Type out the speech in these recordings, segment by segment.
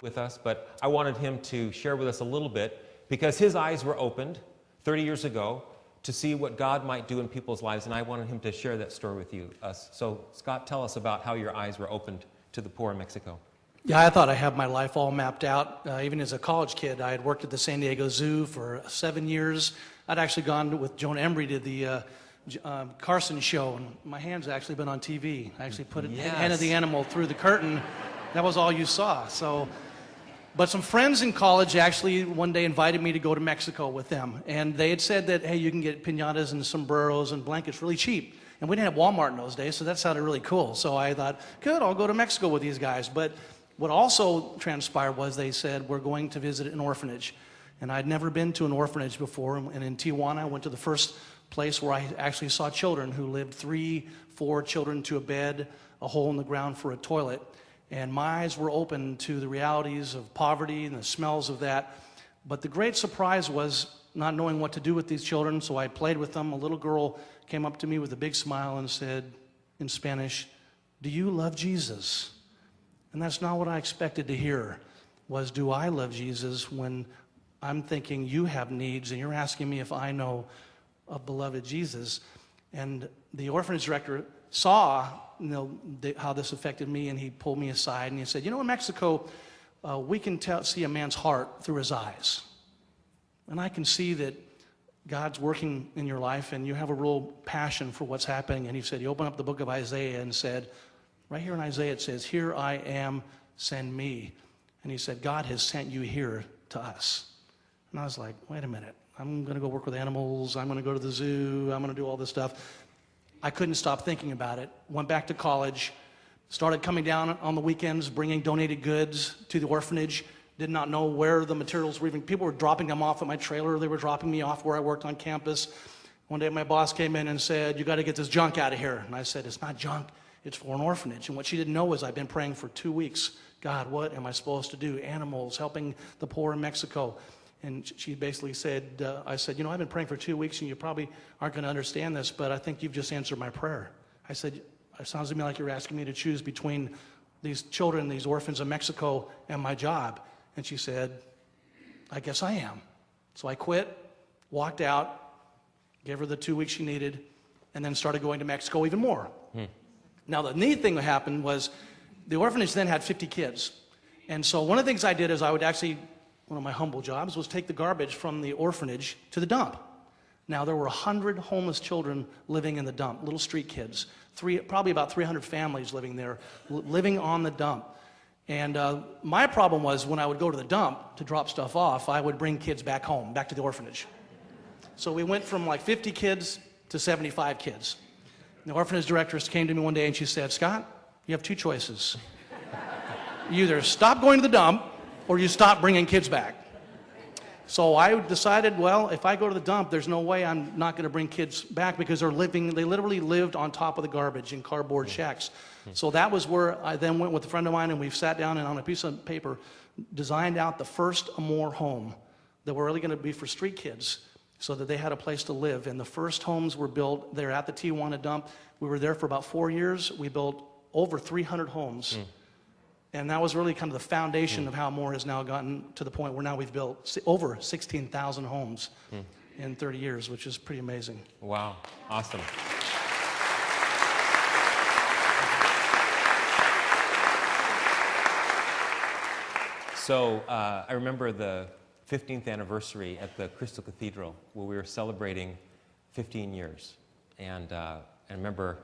with us, but I wanted him to share with us a little bit because his eyes were opened 30 years ago to see what God might do in people's lives, and I wanted him to share that story with us. So, Scott, tell us about how your eyes were opened to the poor in Mexico. Yeah, I thought I had my life all mapped out. Even as a college kid, I had worked at the San Diego Zoo for 7 years. I'd actually gone with Joan Embry to the Carson show, and my hand's actually been on TV. I actually put the hand of the animal through the curtain. That was all you saw. So, but some friends in college actually one day invited me to go to Mexico with them, and they had said that, hey, you can get piñatas and sombreros and blankets really cheap. And we didn't have Walmart in those days, so that sounded really cool. So I thought, good, I'll go to Mexico with these guys. But what also transpired was they said, we're going to visit an orphanage. And I'd never been to an orphanage before. And in Tijuana, I went to the first place where I actually saw children who lived 3, 4 children to a bed, a hole in the ground for a toilet. And my eyes were open to the realities of poverty and the smells of that. But the great surprise was not knowing what to do with these children, so I played with them. A little girl came up to me with a big smile and said in Spanish, "Do you love Jesus?" And that's not what I expected to hear, was, do I love Jesus, when I'm thinking you have needs and you're asking me if I know of beloved Jesus. And the orphanage director saw how this affected me, and he pulled me aside and he said, in Mexico, we can see a man's heart through his eyes. And I can see that God's working in your life and you have a real passion for what's happening. And he said, he opened up the book of Isaiah and said, right here in Isaiah it says, "Here I am, send me." And he said, God has sent you here to us. And I was like, wait a minute, I'm going to go work with animals, I'm going to go to the zoo, I'm going to do all this stuff. I couldn't stop thinking about it. Went back to college, started coming down on the weekends, bringing donated goods to the orphanage. Did not know where the materials were even. People were dropping them off at my trailer. They were dropping me off where I worked on campus. One day my boss came in and said, "You got to get this junk out of here." And I said, "It's not junk, it's for an orphanage." And what she didn't know was I've been praying for 2 weeks. God, what am I supposed to do? Animals, helping the poor in Mexico. And she basically said, I said, I've been praying for 2 weeks and you probably aren't going to understand this, but I think you've just answered my prayer. I said, it sounds to me like you're asking me to choose between these children, these orphans in Mexico, and my job. And she said, I guess I am. So I quit, walked out, gave her the 2 weeks she needed, and then started going to Mexico even more. Now, the neat thing that happened was the orphanage then had 50 kids. And so one of the things I did is I would actually, one of my humble jobs was take the garbage from the orphanage to the dump. Now, there were 100 homeless children living in the dump, little street kids, probably about 300 families living there, living on the dump. And my problem was when I would go to the dump to drop stuff off, I would bring kids back home, back to the orphanage. So we went from like 50 kids to 75 kids. And the orphanage director came to me one day and she said, "Scott, you have 2 choices. You either stop going to the dump or you stop bringing kids back." So I decided, well, if I go to the dump, there's no way I'm not going to bring kids back because they literally lived on top of the garbage in cardboard shacks. So that was where I then went with a friend of mine and we sat down and on a piece of paper designed out the first Amor home that were really going to be for street kids so that they had a place to live. And the first homes were built there at the Tijuana dump. We were there for about 4 years. We built over 300 homes. And that was really kind of the foundation of how Amor has now gotten to the point where now we've built over 16,000 homes in 30 years, which is pretty amazing. Wow, awesome. So I remember the 15th anniversary at the Crystal Cathedral where we were celebrating 15 years. And I remember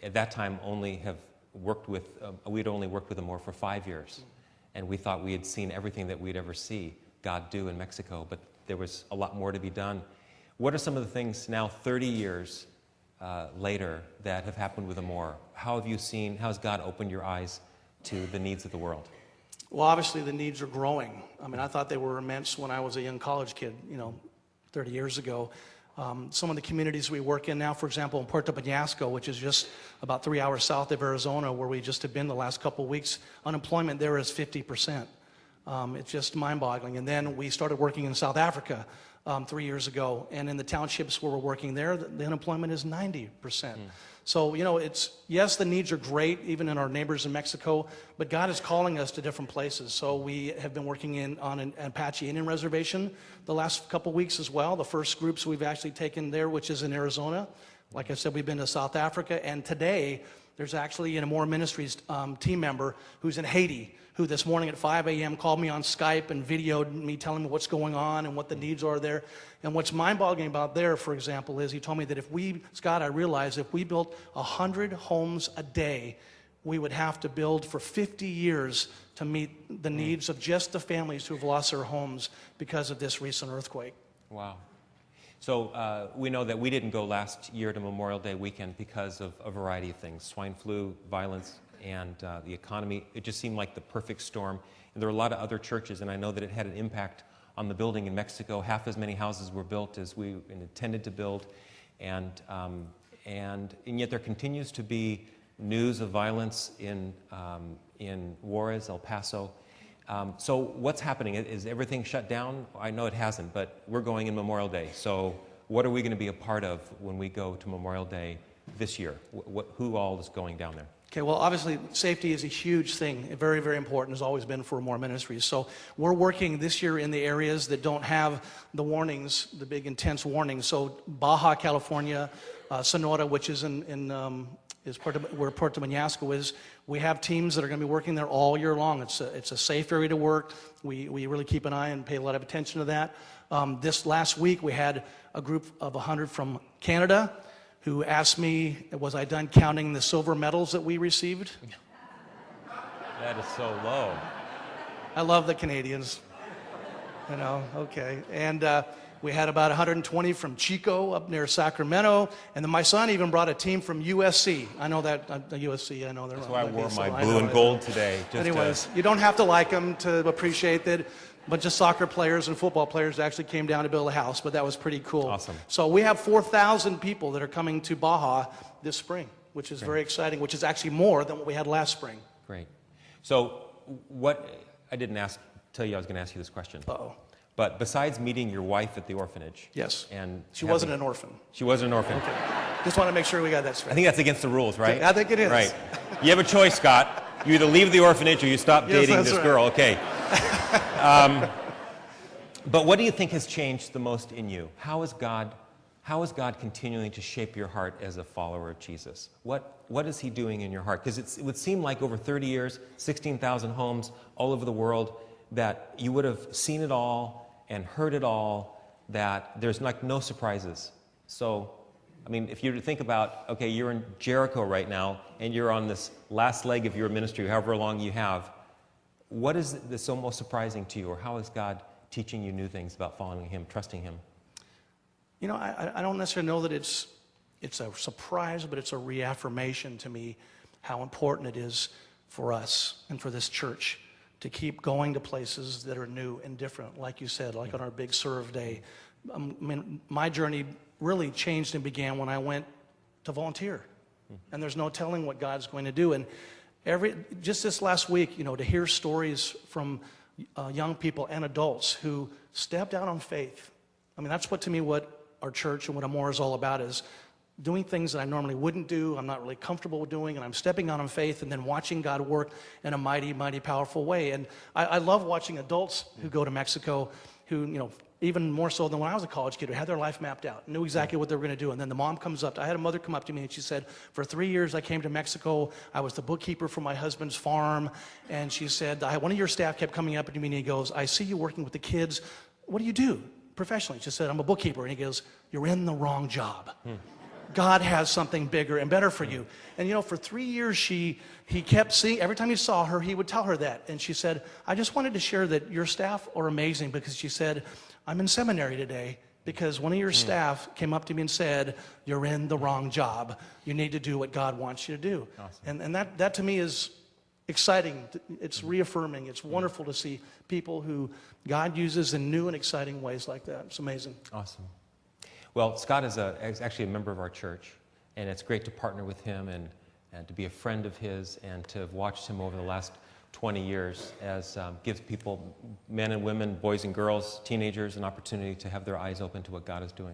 at that time we'd only worked with Amor for 5 years. And we thought we had seen everything that we'd ever see God do in Mexico, but there was a lot more to be done. What are some of the things now, 30 years later, that have happened with Amor? How has God opened your eyes to the needs of the world? Well, obviously the needs are growing. I mean, I thought they were immense when I was a young college kid, 30 years ago. Some of the communities we work in now, for example, in Puerto Peñasco, which is just about 3 hours south of Arizona, where we just have been the last couple of weeks, unemployment there is 50%. It's just mind-boggling. And then we started working in South Africa 3 years ago, and in the townships where we're working there, the unemployment is 90%. So, yes, the needs are great, even in our neighbors in Mexico, but God is calling us to different places. So we have been working on an Apache Indian reservation the last couple weeks as well. The first groups we've actually taken there, which is in Arizona. Like I said, we've been to South Africa, and today there's actually a More Ministries team member who's in Haiti, who this morning at 5 a.m. called me on Skype and videoed me telling me what's going on and what the needs are there. And what's mind-boggling about there, for example, is he told me that Scott, I realized if we built 100 homes a day, we would have to build for 50 years to meet the needs of just the families who have lost their homes because of this recent earthquake. Wow. So we know that we didn't go last year to Memorial Day weekend because of a variety of things: swine flu, violence, and the economy. It just seemed like the perfect storm. And there were a lot of other churches, and I know that it had an impact on the building in Mexico. Half as many houses were built as we intended to build, and yet there continues to be news of violence in Juarez, El Paso. So what's happening? Is everything shut down? I know it hasn't, but we're going in Memorial Day. So what are we going to be a part of when we go to Memorial Day this year? Who all is going down there? Okay, well, obviously, safety is a huge thing, very, very important, has always been for More Ministries. So we're working this year in the areas that don't have the warnings, the big intense warnings. So Baja California, Sonora, which is where Puerto Peñasco is, we have teams that are going to be working there all year long. It's a safe area to work. We really keep an eye and pay a lot of attention to that. This last week, we had a group of 100 from Canada who asked me, was I done counting the silver medals that we received? That is so low. I love the Canadians. Okay. And we had about 120 from Chico up near Sacramento. And then my son even brought a team from USC. I know that, USC, I know they're That's why I wore so my blue and gold today. Anyways, you don't have to like them to appreciate that. A bunch of soccer players and football players actually came down to build a house, but that was pretty cool. Awesome. So we have 4,000 people that are coming to Baja this spring, which is very exciting, which is actually more than what we had last spring. Great. So I didn't tell you I was going to ask you this question. Uh-oh. But besides meeting your wife at the orphanage. Yes. And she wasn't an orphan. She wasn't an orphan. Okay. Just want to make sure we got that straight. I think that's against the rules, right? I think it is. Right. You have a choice, Scott. You either leave the orphanage or you stop dating this girl. Okay. But what do you think has changed the most in you? How is God continuing to shape your heart as a follower of Jesus? What is he doing in your heart? Because it would seem like over 30 years, 16,000 homes all over the world, that you would have seen it all and heard it all, that there's like no surprises. So, I mean, if you think about, okay, you're in Jericho right now, and you're on this last leg of your ministry, however long you have, what is that's so most surprising to you, or how is God teaching you new things about following him, trusting him? I don't necessarily know that it's a surprise, but it's a reaffirmation to me how important it is for us and for this church to keep going to places that are new and different, like you said, like on our big serve day. I mean, my journey really changed and began when I went to volunteer. And there's no telling what God's going to do. And just this last week, to hear stories from young people and adults who stepped out on faith. I mean, that's what our church and what Amor is all about, is doing things that I normally wouldn't do, I'm not really comfortable with doing, and I'm stepping out on faith and then watching God work in a mighty, mighty powerful way. And I love watching adults who go to Mexico who, even more so than when I was a college kid, who had their life mapped out, knew exactly what they were going to do. And then the mom comes up. I had a mother come up to me and she said, for 3 years I came to Mexico. I was the bookkeeper for my husband's farm. And she said, one of your staff kept coming up to me and he goes, I see you working with the kids. What do you do professionally? She said, I'm a bookkeeper. And he goes, you're in the wrong job. God has something bigger and better for you. And for 3 years, he kept seeing, every time he saw her, he would tell her that. And she said, I just wanted to share that your staff are amazing, because she said, I'm in seminary today because one of your staff came up to me and said, you're in the wrong job. You need to do what God wants you to do. Awesome. And that to me is exciting. It's reaffirming. It's wonderful to see people who God uses in new and exciting ways like that. It's amazing. Awesome. Well, Scott is actually a member of our church, and it's great to partner with him and to be a friend of his, and to have watched him over the last 20 years as gives people, men and women, boys and girls, teenagers, an opportunity to have their eyes open to what God is doing.